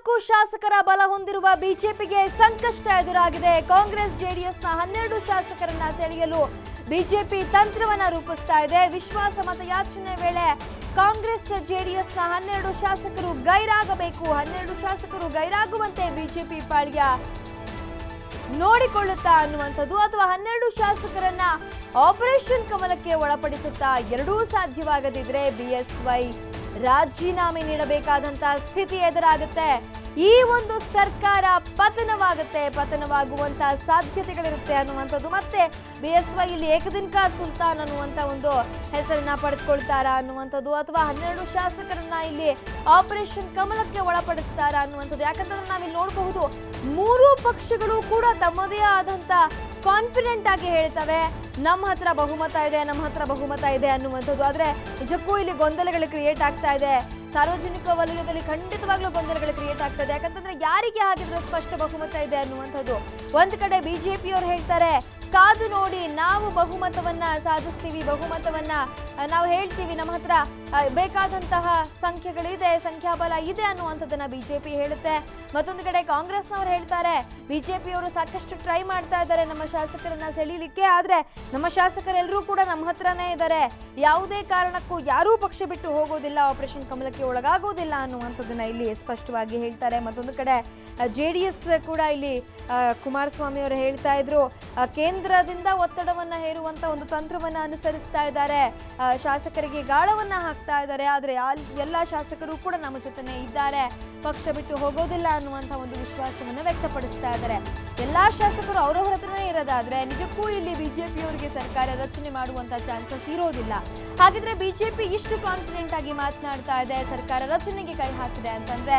4 ಶಾಸಕರ ಬಲ ಹೊಂದಿರುವ ಬಿಜೆಪಿಗೆ ಸಂಕಷ್ಟ ಎದುರಾಗಿದೆ. ಕಾಂಗ್ರೆಸ್ ಜೆಡಿಎಸ್ನ 12 ಶಾಸಕರನ್ನ ಸೆಳೆಯಲು ಬಿಜೆಪಿ ತಂತ್ರವನ್ನ ರೂಪಿಸ್ತಾ ಇದೆ. ವಿಶ್ವಾಸ ಮತಯಾಚನೆ ವೇಳೆ ಕಾಂಗ್ರೆಸ್ ಜೆಡಿಎಸ್ನ 12 ಶಾಸಕರು ಗೈರಾಗಬೇಕು. 12 ಶಾಸಕರು ಗೈರಾಗುವಂತೆ ಬಿಜೆಪಿ ಪಾಳ್ಯ ನೋಡಿಕೊಳ್ಳುತ್ತಾ ಅನ್ನುವಂಥದ್ದು, ಅಥವಾ 12 ಶಾಸಕರನ್ನ ಆಪರೇಷನ್ ಕಮಲಕ್ಕೆ ಒಳಪಡಿಸುತ್ತಾ ಎರಡೂ ಸಾಧ್ಯವಾಗದಿದ್ರೆ ಬಿಎಸ್ವೈ ರಾಜೀನಾಮೆ ನೀಡಬೇಕಾದಂತಹ ಸ್ಥಿತಿ ಎದುರಾಗುತ್ತೆ. ಈ ಒಂದು ಸರ್ಕಾರ ಪತನವಾಗುವಂತಹ ಸಾಧ್ಯತೆಗಳಿರುತ್ತೆ ಅನ್ನುವಂಥದ್ದು. ಮತ್ತೆ ಬಿಎಸ್ವೈ ಇಲ್ಲಿ ಏಕದಿನಕ ಸುಲ್ತಾನ್ ಅನ್ನುವಂಥ ಒಂದು ಹೆಸರನ್ನ ಪಡೆದುಕೊಳ್ತಾರಾ ಅನ್ನುವಂಥದ್ದು, ಅಥವಾ 12 ಶಾಸಕರನ್ನ ಇಲ್ಲಿ ಆಪರೇಷನ್ ಕಮಲಕ್ಕೆ ಒಳಪಡಿಸ್ತಾರಾ ಅನ್ನುವಂಥದ್ದು. ಯಾಕಂತಂದ್ರೆ ನಾವಿಲ್ಲಿ ನೋಡಬಹುದು, 3 ಪಕ್ಷಗಳು ಕೂಡ ತಮ್ಮದೇ ಆದಂತ ಕಾನ್ಫಿಡೆಂಟ್ ಆಗಿ ಹೇಳ್ತವೆ, ನಮ್ಮ ಹತ್ರ ಬಹುಮತ ಇದೆ ಅನ್ನುವಂಥದ್ದು. ಆದ್ರೆ ನಿಜಕ್ಕೂ ಇಲ್ಲಿ ಗೊಂದಲಗಳು ಕ್ರಿಯೇಟ್ ಆಗ್ತಾ ಇದೆ. ಸಾರ್ವಜನಿಕ ವಲಯದಲ್ಲಿ ಖಂಡಿತವಾಗ್ಲೂ ಗೊಂದಲಗಳು ಕ್ರಿಯೇಟ್ ಆಗ್ತಾ ಇದೆ. ಯಾಕಂತಂದ್ರೆ ಯಾರಿಗೆ ಹಾಗಿದ್ರೆ ಸ್ಪಷ್ಟ ಬಹುಮತ ಇದೆ ಅನ್ನುವಂಥದ್ದು. ಒಂದ್ ಕಡೆ ಬಿಜೆಪಿಯವರು ಹೇಳ್ತಾರೆ, ಕಾದು ನೋಡಿ, ನಾವು ಬಹುಮತವನ್ನ ಸಾಧಿಸ್ತೀವಿ, ಬಹುಮತವನ್ನ ನಾವು ಹೇಳ್ತೀವಿ, ನಮ್ಮ ಹತ್ರ ಬೇಕಾದಂತಹ ಸಂಖ್ಯೆಗಳಿದೆ, ಸಂಖ್ಯಾಬಲ ಇದೆ ಅನ್ನುವಂಥದ್ದನ್ನ ಬಿಜೆಪಿ ಹೇಳುತ್ತೆ. ಮತ್ತೊಂದು ಕಡೆ ಕಾಂಗ್ರೆಸ್ನವರು ಹೇಳ್ತಾರೆ, ಬಿಜೆಪಿಯವರು ಸಾಕಷ್ಟು ಟ್ರೈ ಮಾಡ್ತಾ ಇದ್ದಾರೆ ನಮ್ಮ ಶಾಸಕರನ್ನ ಸೆಳೀಲಿಕ್ಕೆ, ಆದ್ರೆ ನಮ್ಮ ಶಾಸಕರೆಲ್ಲರೂ ಕೂಡ ನಮ್ಮ ಹತ್ರನೇ ಇದ್ದಾರೆ, ಯಾವುದೇ ಕಾರಣಕ್ಕೂ ಯಾರೂ ಪಕ್ಷ ಬಿಟ್ಟು ಹೋಗೋದಿಲ್ಲ, ಆಪರೇಷನ್ ಕಮಲಕ್ಕೆ ಒಳಗಾಗೋದಿಲ್ಲ ಅನ್ನುವಂಥದ್ದನ್ನ ಇಲ್ಲಿ ಸ್ಪಷ್ಟವಾಗಿ ಹೇಳ್ತಾರೆ. ಮತ್ತೊಂದು ಕಡೆ ಜೆಡಿಎಸ್ ಕೂಡ ಇಲ್ಲಿ ಕುಮಾರಸ್ವಾಮಿ ಅವರು ಹೇಳ್ತಾ ಇದ್ರು, ಕೇಂದ್ರದಿಂದ ಒತ್ತಡವನ್ನ ಹೇರುವಂತ ಒಂದು ತಂತ್ರವನ್ನ ಅನುಸರಿಸ್ತಾ ಇದ್ದಾರೆ, ಶಾಸಕರಿಗೆ ಗಾಳವನ್ನ ಹಾಕ್ತಾ ಇದ್ದಾರೆ, ಆದ್ರೆ ಎಲ್ಲಾ ಶಾಸಕರು ಕೂಡ ನಮ್ಮ ಜೊತೆನೆ ಇದ್ದಾರೆ, ಪಕ್ಷ ಬಿಟ್ಟು ಹೋಗೋದಿಲ್ಲ ಅನ್ನುವಂತ ಒಂದು ವಿಶ್ವಾಸವನ್ನ ವ್ಯಕ್ತಪಡಿಸ್ತಾ ಇದ್ದಾರೆ. ಎಲ್ಲಾ ಶಾಸಕರು ಅವರವರ ಹತ್ರನೇ ಇರೋದಾದ್ರೆ ನಿಜಕ್ಕೂ ಇಲ್ಲಿ ಬಿಜೆಪಿಯವರಿಗೆ ಸರ್ಕಾರ ರಚನೆ ಮಾಡುವಂತ ಚಾನ್ಸಸ್ ಇರೋದಿಲ್ಲ. ಹಾಗಿದ್ರೆ ಬಿಜೆಪಿ ಇಷ್ಟು ಕಾನ್ಫಿಡೆಂಟ್ ಆಗಿ ಮಾತನಾಡ್ತಾ ಇದೆ, ಸರ್ಕಾರ ರಚನೆಗೆ ಕೈ ಹಾಕಿದೆ ಅಂತಂದ್ರೆ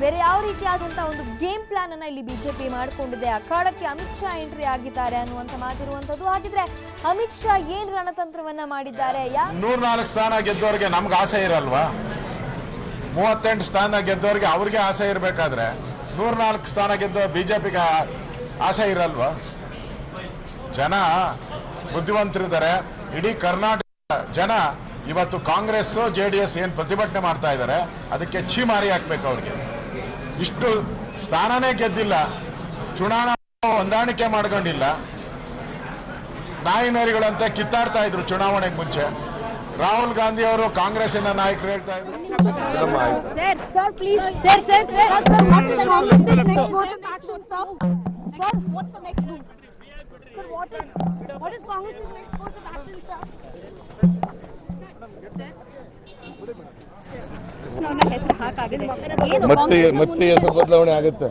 ಬೇರೆ ಯಾವ ರೀತಿಯಾದಂತಹ ಒಂದು ಗೇಮ್ ಪ್ಲಾನ್ ಅನ್ನ ಇಲ್ಲಿ ಬಿಜೆಪಿ ಮಾಡ್ಕೊಂಡಿದೆ. ಅಖಾಡಕ್ಕೆ ಅಮಿತ್ ಶಾ ಎಂಟ್ರಿ ಆಗಿದ್ದಾರೆ ಅನ್ನುವಂತ ಮಾತಿರುವಂತದ್ದು. ಹಾಗಿದ್ರೆ ಅಮಿತ್ ಶಾ ಏನ್ ರಣತಂತ್ರವನ್ನ ಮಾಡಿದ್ದಾರೆ? 104 ಸ್ಥಾನ ಗೆದ್ದವರಿಗೆ ನಮ್ಗೆ ಆಸೆ ಇರಲ್ವಾ? 38 ಸ್ಥಾನ ಗೆದ್ದವರಿಗೆ ಅವ್ರಿಗೆ ಆಸೆ ಇರಬೇಕಾದ್ರೆ 104 ಸ್ಥಾನ ಗೆದ್ದ ಬಿಜೆಪಿಗೆ ಆಸೆ ಇರಲ್ವಾ? ಜನ ಬುದ್ಧಿವಂತರಿದ್ದಾರೆ. ಇಡೀ ಕರ್ನಾಟಕ ಜನ ಇವತ್ತು ಕಾಂಗ್ರೆಸ್ ಜೆಡಿಎಸ್ ಏನ್ ಪ್ರತಿಭಟನೆ ಮಾಡ್ತಾ ಇದ್ದಾರೆ ಅದಕ್ಕೆ ಛೀಮಾರಿ ಹಾಕ್ಬೇಕು. ಅವ್ರಿಗೆ ಇಷ್ಟು ಸ್ಥಾನನೇ ಗೆದ್ದಿಲ್ಲ, ಚುನಾವಣಾ ಹೊಂದಾಣಿಕೆ ಮಾಡ್ಕೊಂಡಿಲ್ಲ, ನಾಯಿ ನರಿಗಳಂತೆ ಕಿತ್ತಾಡ್ತಾ ಇದ್ರು ಚುನಾವಣೆಗೆ ಮುಂಚೆ. ರಾಹುಲ್ ಗಾಂಧಿ ಅವರು ಕಾಂಗ್ರೆಸ್ಸಿನ ನಾಯಕರು ಹೇಳ್ತಾ ಇದ್ರು, ಮತ್ತೆ ಹೆಸರು ಬದಲಾವಣೆ ಆಗುತ್ತೆ.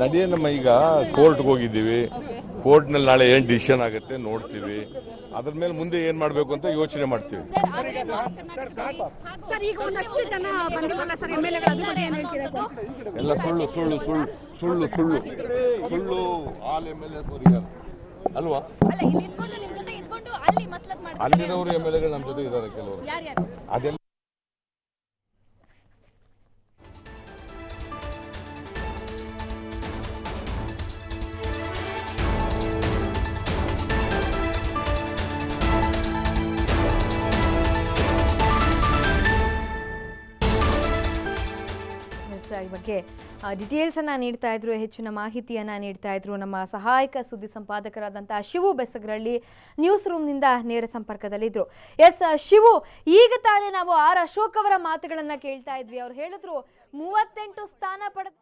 ನಡಿಯೇ ನಮ್ಮ ಈಗ ಕೋರ್ಟ್ಗೆ ಹೋಗಿದ್ದೀವಿ, ಕೋರ್ಟ್ನಲ್ಲಿ ನಾಳೆ ಏನ್ ಡಿಸಿಷನ್ ಆಗುತ್ತೆ ನೋಡ್ತೀವಿ, ಅದ್ರ ಮೇಲೆ ಮುಂದೆ ಏನ್ ಮಾಡ್ಬೇಕು ಅಂತ ಯೋಚನೆ ಮಾಡ್ತೀವಿ. ಎಲ್ಲ ಸುಳ್ಳು ಸುಳ್ಳು ಸುಳ್ಳು ಸುಳ್ಳು ಸುಳ್ಳು ಸುಳ್ಳು ಆಲ್ MLA ಅಲ್ವಾ? ಅಲ್ಲಿನವರು MLAಗಳು ನಮ್ಮ ಜೊತೆ ಇದ್ದಾರೆ, ಕೆಲವರು ಅದೆಲ್ಲ ಈ ಬಗ್ಗೆ ಡೀಟೇಲ್ಸ್ ಅನ್ನ ನೀಡ್ತಾ ಇದ್ರು, ಹೆಚ್ಚಿನ ಮಾಹಿತಿಯನ್ನ ನೀಡ್ತಾ ಇದ್ರು ನಮ್ಮ ಸಹಾಯಕ ಸುದ್ದಿ ಸಂಪಾದಕರಾದಂತಹ ಶಿವು ಬೆಸಗರಳ್ಳಿ ನ್ಯೂಸ್ ರೂಮ್ನಿಂದ ನೇರ ಸಂಪರ್ಕದಲ್ಲಿದ್ರು. ಎಸ್ ಶಿವು, ಈಗ ತಾನೇ ನಾವು ಆರ್ ಅಶೋಕ್ ಅವರ ಮಾತುಗಳನ್ನ ಕೇಳ್ತಾ ಇದ್ವಿ. ಅವ್ರು ಹೇಳಿದ್ರು 38 ಸ್ಥಾನ ಪಡೆದ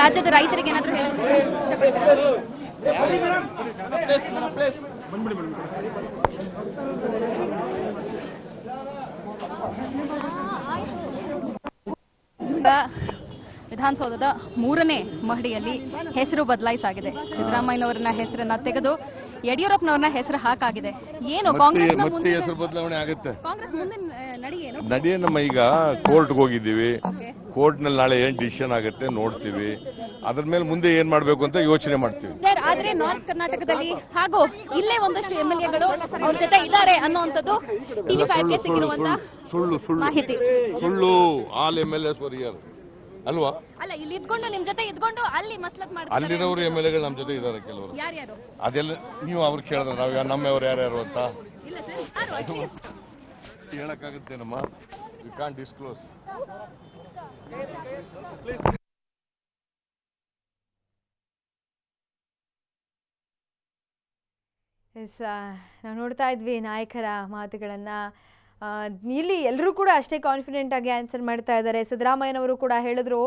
ರಾಜ್ಯದ ರೈತರಿಗೆ ಏನಾದರೂ ವಿಧಾನಸೌಧದ 3ನೇ ಮಹಡಿಯಲ್ಲಿ ಹೆಸರು ಬದಲಾಯಿಸಾಗಿದೆ. ಸಿದ್ದರಾಮಯ್ಯನವರನ್ನ ಹೆಸರನ್ನ ತೆಗೆದು ಯಡಿಯೂರಪ್ಪನವ್ರನ್ನ ಹೆಸರು ಹಾಕಾಗಿದೆ. ಏನು ಕಾಂಗ್ರೆಸ್ ಹೆಸರು ಬದಲಾವಣೆ ಆಗುತ್ತೆ? ಕಾಂಗ್ರೆಸ್ ಮುಂದಿನ ನಡಿಯೇ ನಮ್ಮ ಈಗ ಕೋರ್ಟ್ಗೆ ಹೋಗಿದ್ದೀವಿ, ಕೋರ್ಟ್ನಲ್ಲಿ ನಾಳೆ ಏನ್ ಡಿಸಿಷನ್ ಆಗುತ್ತೆ ನೋಡ್ತೀವಿ, ಅದ್ರ ಮೇಲೆ ಮುಂದೆ ಏನ್ ಮಾಡ್ಬೇಕು ಅಂತ ಯೋಚನೆ ಮಾಡ್ತೀವಿ. ಸರ್, ಆದ್ರೆ ನಾರ್ತ್ ಕರ್ನಾಟಕದಲ್ಲಿ ಹಾಗೂ ಇಲ್ಲೇ ಒಂದಷ್ಟು MLAಗಳು ಅವ್ರ ಜೊತೆ ಇದ್ದಾರೆ ಅನ್ನುವಂಥದ್ದು TV5ಗೆ ಸಿಕ್ಕಿರುವಂತ ಸುಳ್ಳು ಸುಳ್ಳು ಮಾಹಿತಿ. ಸುಳ್ಳು ಆಲ್ MLAs ಅಲ್ವಾ? ಅಲ್ಲ, ಇಲ್ಲಿ ಇದ್ಕೊಂಡು ನಿಮ್ ಜೊತೆ ಇದ್ಕೊಂಡು ಅಲ್ಲಿ ಮಸ್ಲತ್ ಮಾಡ್ತಾರೆ. ಅಲ್ಲಿರೋರು MLA ನಮ್ಮ ಜೊತೆ ಇದ್ದಾರೆ ಕೆಲವರು. ಯಾರ್ಯಾರು? ಅದೆಲ್ಲ ನೀವು ಅವ್ರು ಕೇಳಿದ್ರೆ ನಾವು ನಮ್ಮವ್ರು ಯಾರ್ಯಾರು ಅಂತ ಇಲ್ಲ ಸರ್, ಯಾರು? ಹೇಳಕ್ಕಾಗುತ್ತೇನಮ್ಮ? We can't disclose. ಎಸ್, ನಾವು ನೋಡ್ತಾ ಇದ್ವಿ ನಾಯಕರ ಮಾತುಗಳನ್ನು. ಇಲ್ಲಿ ಎಲ್ಲರೂ ಕೂಡ ಅಷ್ಟೇ ಕಾನ್ಫಿಡೆಂಟ್ ಆಗಿ ಆನ್ಸರ್ ಮಾಡ್ತಾ ಇದ್ದಾರೆ. ಸಿದ್ದರಾಮಯ್ಯನವರು ಕೂಡ ಹೇಳಿದ್ರು,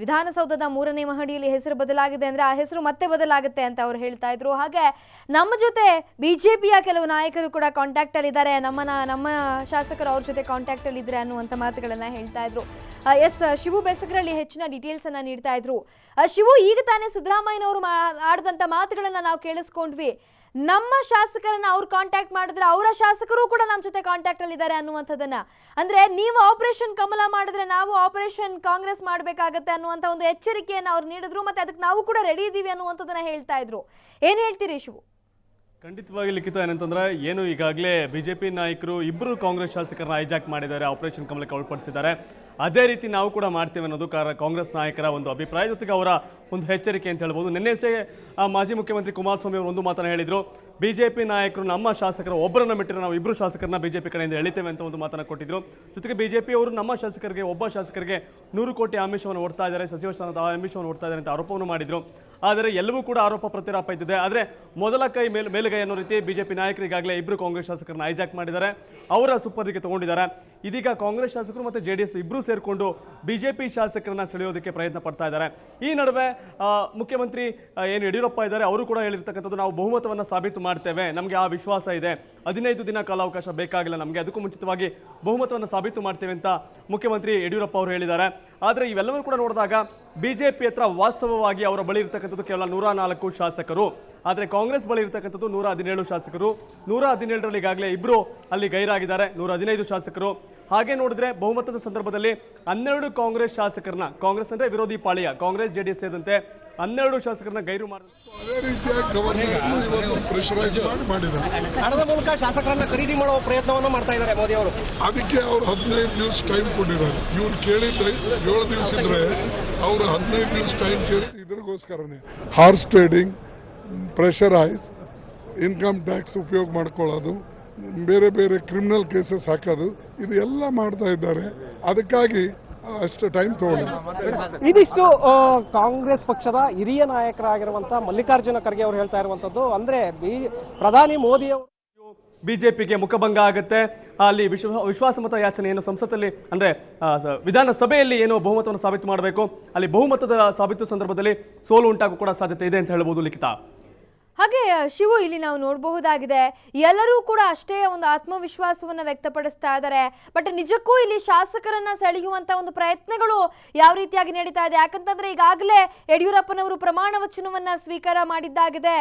ವಿಧಾನಸೌಧದ 3ನೇ ಮಹಡಿಯಲ್ಲಿ ಹೆಸರು ಬದಲಾಗಿದೆ ಅಂದರೆ ಆ ಹೆಸರು ಮತ್ತೆ ಬದಲಾಗುತ್ತೆ ಅಂತ ಅವರು ಹೇಳ್ತಾ ಇದ್ರು. ಹಾಗೆ ನಮ್ಮ ಜೊತೆ BJPಯ ಕೆಲವು ನಾಯಕರು ಕೂಡ ಕಾಂಟ್ಯಾಕ್ಟಲ್ಲಿದ್ದಾರೆ, ನಮ್ಮ ಶಾಸಕರು ಅವ್ರ ಜೊತೆ ಕಾಂಟ್ಯಾಕ್ಟಲ್ಲಿ ಇದ್ದಾರೆ ಅನ್ನುವಂಥ ಮಾತುಗಳನ್ನು ಹೇಳ್ತಾ ಇದ್ರು. ಎಸ್, ಶಿವು ಬೆಸಗರಳ್ಳಿ ಹೆಚ್ಚಿನ ಡೀಟೇಲ್ಸನ್ನು ನೀಡ್ತಾ ಇದ್ರು. ಶಿವು, ಈಗ ತಾನೇ ಸಿದ್ದರಾಮಯ್ಯನವರು ಆಡಿದಂಥ ಮಾತುಗಳನ್ನು ನಾವು ಕೇಳಿಸ್ಕೊಂಡ್ವಿ. ನಮ್ಮ ಶಾಸಕರನ್ನ ಅವ್ರು ಕಾಂಟ್ಯಾಕ್ಟ್ ಮಾಡಿದ್ರೆ ಅವರ ಶಾಸಕರು ಕೂಡ ನಮ್ಮ ಜೊತೆ ಕಾಂಟ್ಯಾಕ್ಟ್ ಅಲ್ಲಿ ಇದ್ದಾರೆ ಅನ್ನುವಂಥದ್ದನ್ನ, ಅಂದ್ರೆ ನೀವು ಆಪರೇಷನ್ ಕಮಲ ಮಾಡಿದ್ರೆ ನಾವು ಆಪರೇಷನ್ ಕಾಂಗ್ರೆಸ್ ಮಾಡಬೇಕಾಗತ್ತೆ ಅನ್ನುವಂಥ ಒಂದು ಎಚ್ಚರಿಕೆಯನ್ನು ಅವ್ರು ನೀಡಿದ್ರು. ಮತ್ತೆ ಅದಕ್ಕೆ ನಾವು ಕೂಡ ರೆಡಿ ಇದ್ದೀವಿ ಅನ್ನುವಂಥದ್ದನ್ನ ಹೇಳ್ತಾ ಇದ್ರು. ಏನ್ ಹೇಳ್ತೀರಿ ಶಿವು? ಖಂಡಿತವಾಗಿ ಲಿಖಿತ ಏನಂತಂದ್ರೆ, ಏನು ಈಗಾಗಲೇ BJP ನಾಯಕರು ಇಬ್ಬರು ಕಾಂಗ್ರೆಸ್ ಶಾಸಕರನ್ನ ಹೈಜಾಕ್ ಮಾಡಿದ್ದಾರೆ, ಆಪರೇಷನ್ ಕಮಲಕ್ಕೆ ಒಳಪಡಿಸಿದ್ದಾರೆ. ಅದೇ ರೀತಿ ನಾವು ಕೂಡ ಮಾಡ್ತೇವೆ ಅನ್ನೋದು ಕಾಂಗ್ರೆಸ್ ನಾಯಕರ ಒಂದು ಅಭಿಪ್ರಾಯ, ಜೊತೆಗೆ ಅವರ ಒಂದು ಎಚ್ಚರಿಕೆ ಅಂತ ಹೇಳ್ಬೋದು. ನಿನ್ನೆಸೇ ಮಾಜಿ ಮುಖ್ಯಮಂತ್ರಿ ಕುಮಾರಸ್ವಾಮಿ ಅವರು ಒಂದು ಮಾತನ್ನು ಹೇಳಿದರು, BJP ನಾಯಕರು ನಮ್ಮ ಶಾಸಕರು ಒಬ್ಬರನ್ನ ಬಿಟ್ಟರೆ ನಾವು ಇಬ್ಬರು ಶಾಸಕರನ್ನ BJP ಕಡೆಯಿಂದ ಎಳಿತೇವೆ ಅಂತ ಒಂದು ಮಾತನ್ನು ಕೊಟ್ಟಿದ್ರು. ಜೊತೆಗೆ BJP ಅವರು ನಮ್ಮ ಶಾಸಕರಿಗೆ, ಒಬ್ಬ ಶಾಸಕರಿಗೆ 100 ಕೋಟಿ ಆಮಿಷವನ್ನು ಹೊಡ್ತಾ ಇದ್ದಾರೆ, ಸಚಿವ ಸ್ಥಾನದ ಆಮಿಷವನ್ನು ಹೊಡ್ತಾ ಇದ್ದಾರೆ ಅಂತ ಆರೋಪವನ್ನು ಮಾಡಿದ್ರು. ಆದರೆ ಎಲ್ಲವೂ ಕೂಡ ಆರೋಪ ಪ್ರತ್ಯಾರೋಪ ಇದ್ದಿದೆ. ಆದರೆ ಮೊದಲ ಕೈ ಮೇಲುಗೈ ಅನ್ನೋ ರೀತಿ BJP ನಾಯಕರು ಈಗಾಗಲೇ ಇಬ್ಬರು ಕಾಂಗ್ರೆಸ್ ಶಾಸಕರನ್ನ ಹೈಜಾಕ್ ಮಾಡಿದ್ದಾರೆ, ಅವರ ಸುಪರ್ದಿಗೆ ತಗೊಂಡಿದ್ದಾರೆ. ಇದೀಗ ಕಾಂಗ್ರೆಸ್ ಶಾಸಕರು ಮತ್ತು JDS ಇಬ್ಬರು ಸೇರಿಕೊಂಡು BJP ಶಾಸಕರನ್ನ ಸೆಳೆಯೋದಕ್ಕೆ ಪ್ರಯತ್ನ ಪಡ್ತಾ ಇದ್ದಾರೆ. ಈ ನಡುವೆ ಮುಖ್ಯಮಂತ್ರಿ ಏನು ಯಡಿಯೂರಪ್ಪ ಇದ್ದಾರೆ, ಅವರು ಕೂಡ ಹೇಳಿರ್ತಕ್ಕಂಥದ್ದು, ನಾವು ಬಹುಮತವನ್ನು ಸಾಬೀತು ಮಾಡ್ತೇವೆ, ನಮಗೆ ಆ ವಿಶ್ವಾಸ ಇದೆ, 15 ದಿನ ಕಾಲಾವಕಾಶ ಬೇಕಾಗಿಲ್ಲ ನಮಗೆ, ಅದಕ್ಕೂ ಮುಂಚಿತವಾಗಿ ಬಹುಮತವನ್ನು ಸಾಬೀತು ಮಾಡ್ತೇವೆ ಅಂತ ಮುಖ್ಯಮಂತ್ರಿ ಯಡಿಯೂರಪ್ಪ ಅವರು ಹೇಳಿದ್ದಾರೆ. ಆದರೆ ಇವೆಲ್ಲವೂ ಕೂಡ ನೋಡಿದಾಗ BJP ಹತ್ರ ವಾಸ್ತವವಾಗಿ ಅವರ ಬಳಿ ಇರತಕ್ಕಂಥದ್ದು ಕೇವಲ 104 ಶಾಸಕರು, ಆದರೆ ಕಾಂಗ್ರೆಸ್ ಬಳಿ ಇರತಕ್ಕಂಥದ್ದು 117 ಶಾಸಕರು. 117ರಲ್ಲಿ ಈಗಾಗಲೇ ಇಬ್ಬರು ಅಲ್ಲಿ ಗೈರಾಗಿದ್ದಾರೆ, 115 ಶಾಸಕರು. ಹಾಗೆ ನೋಡಿದ್ರೆ ಬಹುಮತದ ಸಂದರ್ಭದಲ್ಲಿ 12 ಕಾಂಗ್ರೆಸ್ ಶಾಸಕರನ್ನ, ಕಾಂಗ್ರೆಸ್ ಅಂದ್ರೆ ವಿರೋಧಿ ಪಾಳಿಯ, ಕಾಂಗ್ರೆಸ್ JDS ಸೇರಿದಂತೆ 12 ಶಾಸಕರನ್ನ ಗೈರು ಮಾಡಿದ್ದಾರೆ. ಹಣದ ಮೂಲಕ ಶಾಸಕರನ್ನ ಖರೀದಿ ಮಾಡುವ ಪ್ರಯತ್ನವನ್ನು ಮಾಡ್ತಾ ಇದ್ದಾರೆ ಮೋದಿ ಅವರು. ಅದಕ್ಕೆ ಅವರು 15 ದಿವಸ ಟೈಮ್ ಕೊಟ್ಟಿದ್ದಾರೆ. ಇವ್ರು ಕೇಳಿದ್ರೆ 7 ದಿವಸ ಇದ್ರೆ ಅವರು 15 ದಿವಸ ಟೈಮ್ ಕೇಳಿ ಇದ್ರಿಗೋಸ್ಕರನೇ horse trading, pressurise, income tax ಉಪಯೋಗ ಮಾಡ್ಕೊಳ್ಳೋದು, ಬೇರೆ ಬೇರೆ ಕ್ರಿಮಿನಲ್ ಕೇಸಸ್ ಹಾಕೋದು, ಇದು ಎಲ್ಲ ಮಾಡ್ತಾ ಇದ್ದಾರೆ. ಅದಕ್ಕಾಗಿ ಅಷ್ಟು ಟೈಮ್ ತಗೊಂಡು ಇದಿಷ್ಟು ಕಾಂಗ್ರೆಸ್ ಪಕ್ಷದ ಹಿರಿಯ ನಾಯಕರಾಗಿರುವಂತಹ ಮಲ್ಲಿಕಾರ್ಜುನ ಖರ್ಗೆ ಅವರು ಹೇಳ್ತಾ ಇರುವಂತದ್ದು. ಅಂದ್ರೆ ಪ್ರಧಾನಿ ಮೋದಿ ಅವರು BJPಗೆ ಮುಖಭಂಗ ಆಗುತ್ತೆ. ಅಲ್ಲಿ ವಿಶ್ವಾಸಮತ ಯಾಚನೆ ಏನು ಸಂಸತ್ತಲ್ಲಿ ಅಂದರೆ ವಿಧಾನಸಭೆಯಲ್ಲಿ ಏನು ಬಹುಮತವನ್ನು ಸಾಬೀತು ಮಾಡಬೇಕು, ಅಲ್ಲಿ ಬಹುಮತದ ಸಾಬೀತು ಸಂದರ್ಭದಲ್ಲಿ ಸೋಲು ಉಂಟಾಗೂ ಕೂಡ ಸಾಧ್ಯತೆ ಇದೆ ಅಂತ ಹೇಳ್ಬೋದು ಲಿಖಿತ. ಹಾಗೆ ಶಿವು, ಇಲ್ಲಿ ನಾವು ನೋಡಬಹುದಾಗಿದೆ, ಎಲ್ಲರೂ ಕೂಡ ಅಷ್ಟೇ ಒಂದು ಆತ್ಮವಿಶ್ವಾಸವನ್ನು ವ್ಯಕ್ತಪಡಿಸ್ತಾ ಇದ್ದಾರೆ. ಬಟ್ ನಿಜಕ್ಕೂ ಇಲ್ಲಿ ಶಾಸಕರನ್ನ ಸೆಳೆಯುವಂತ ಒಂದು ಪ್ರಯತ್ನಗಳು ಯಾವ ರೀತಿಯಾಗಿ ನಡೀತಾ ಇದೆ? ಯಾಕಂತಂದ್ರೆ ಈಗಾಗಲೇ ಯಡಿಯೂರಪ್ಪನವರು ಪ್ರಮಾಣ ವಚನವನ್ನ ಸ್ವೀಕಾರ ಮಾಡಿದ್ದಾಗಿದೆ,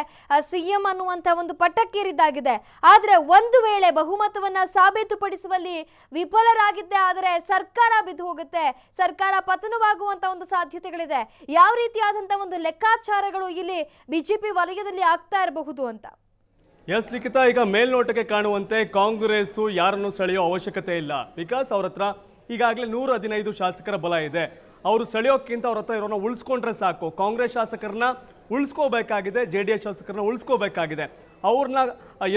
CM ಅನ್ನುವಂತ ಒಂದು ಪಟ್ಟಕ್ಕೇರಿದ್ದಾಗಿದೆ. ಆದ್ರೆ ಒಂದು ವೇಳೆ ಬಹುಮತವನ್ನ ಸಾಬೀತುಪಡಿಸುವಲ್ಲಿ ವಿಫಲರಾಗಿದ್ದೆ ಆದರೆ ಸರ್ಕಾರ ಬಿದ್ದು ಹೋಗುತ್ತೆ, ಸರ್ಕಾರ ಪತನವಾಗುವಂತ ಒಂದು ಸಾಧ್ಯತೆಗಳಿದೆ. ಯಾವ ರೀತಿಯಾದಂತಹ ಒಂದು ಲೆಕ್ಕಾಚಾರಗಳು ಇಲ್ಲಿ BJP ವಲಯದಲ್ಲಿ ಆಗ್ತಾ ಇರಬಹುದು ಅಂತ? ಎಸ್ ಲಿಖಿತ, ಈಗ ಮೇಲ್ನೋಟಕ್ಕೆ ಕಾಣುವಂತೆ ಕಾಂಗ್ರೆಸ್ ಯಾರನ್ನು ಸೆಳೆಯೋ ಅವಶ್ಯಕತೆ ಇಲ್ಲ. ಬಿಕಾಸ್ ಅವ್ರ ಹತ್ರ ಈಗಾಗಲೇ 115 ಶಾಸಕರ ಬಲ ಇದೆ. ಅವರು ಸೆಳೆಯೋಕ್ಕಿಂತ ಅವ್ರ ಹತ್ರ ಇರೋನ ಉಳಿಸ್ಕೊಂಡ್ರೆ ಸಾಕು. ಕಾಂಗ್ರೆಸ್ ಶಾಸಕರನ್ನ ಉಳಿಸ್ಕೋಬೇಕಾಗಿದೆ, JDS ಶಾಸಕರನ್ನ ಉಳಿಸ್ಕೋಬೇಕಾಗಿದೆ. ಅವ್ರನ್ನ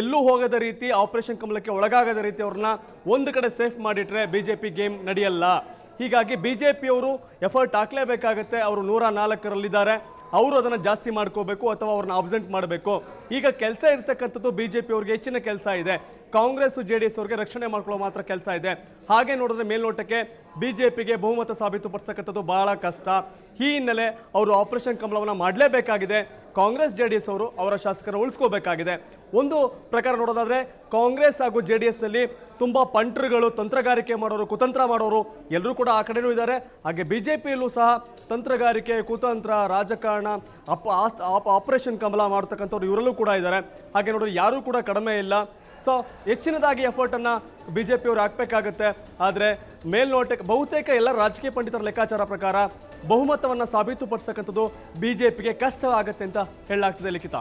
ಎಲ್ಲೂ ಹೋಗದ ರೀತಿ, ಆಪರೇಷನ್ ಕಮಲಕ್ಕೆ ಒಳಗಾಗದ ರೀತಿ ಅವ್ರನ್ನ ಒಂದು ಕಡೆ ಸೇಫ್ ಮಾಡಿಟ್ರೆ BJP ಗೇಮ್ ನಡೆಯಲ್ಲ. ಹೀಗಾಗಿ BJPಯವರು ಎಫರ್ಟ್ ಹಾಕಲೇಬೇಕಾಗತ್ತೆ. ಅವರು 104ರಲ್ಲಿದ್ದಾರೆ, ಅವರು ಅದನ್ನು ಜಾಸ್ತಿ ಮಾಡ್ಕೋಬೇಕು ಅಥವಾ ಅವ್ರನ್ನ ಅಬ್ಸೆಂಟ್ ಮಾಡಬೇಕು. ಈಗ ಕೆಲಸ ಇರ್ತಕ್ಕಂಥದ್ದು BJP ಅವ್ರಿಗೆ ಹೆಚ್ಚಿನ ಕೆಲಸ ಇದೆ, ಕಾಂಗ್ರೆಸ್ JDS ಅವ್ರಿಗೆ ರಕ್ಷಣೆ ಮಾಡ್ಕೊಳ್ಳೋ ಮಾತ್ರ ಕೆಲಸ ಇದೆ. ಹಾಗೆ ನೋಡಿದ್ರೆ ಮೇಲ್ನೋಟಕ್ಕೆ BJPಗೆ ಬಹುಮತ ಸಾಬೀತುಪಡಿಸತಕ್ಕಂಥದ್ದು ಬಹಳ ಕಷ್ಟ. ಈ ಹಿನ್ನೆಲೆ ಅವರು ಆಪರೇಷನ್ ಕಮಲವನ್ನು ಮಾಡಲೇಬೇಕಾಗಿದೆ. ಕಾಂಗ್ರೆಸ್ JDS ಅವರು ಅವರ ಶಾಸಕರ ಉಳಿಸ್ಕೋಬೇಕಾಗಿದೆ. ಒಂದು ಪ್ರಕಾರ ನೋಡೋದಾದ್ರೆ ಕಾಂಗ್ರೆಸ್ ಹಾಗೂ JDSನಲ್ಲಿ ತುಂಬ ಪಂಟ್ರುಗಳು, ತಂತ್ರಗಾರಿಕೆ ಮಾಡೋರು, ಕುತಂತ್ರ ಮಾಡೋರು ಎಲ್ಲರೂ ಕೂಡ ಆ ಕಡೆನೂ ಇದ್ದಾರೆ. ಹಾಗೆ BJPಯಲ್ಲೂ ಸಹ ತಂತ್ರಗಾರಿಕೆ, ಕುತಂತ್ರ, ರಾಜಕಾರಣ, ಆಪರೇಷನ್ ಕಮಲ ಮಾಡತಕ್ಕಂಥವ್ರು ಇವರಲ್ಲೂ ಕೂಡ ಇದ್ದಾರೆ. ಹಾಗೆ ನೋಡಿದ್ರೆ ಯಾರೂ ಕೂಡ ಕಡಿಮೆ ಇಲ್ಲ. ಸೊ ಹೆಚ್ಚಿನದಾಗಿ ಎಫರ್ಟನ್ನು BJPಯವರು ಹಾಕಬೇಕಾಗತ್ತೆ. ಆದರೆ ಮೇಲ್ನೋಟಕ್ಕೆ ಬಹುತೇಕ ಎಲ್ಲ ರಾಜಕೀಯ ಪಂಡಿತರ ಲೆಕ್ಕಾಚಾರ ಪ್ರಕಾರ ಬಹುಮತವನ್ನು ಸಾಬೀತುಪಡಿಸತಕ್ಕಂಥದ್ದು BJPಗೆ ಕಷ್ಟವಾಗುತ್ತೆ ಅಂತ ಹೇಳಲಾಗ್ತಿದೆ ಲಿಖಿತ.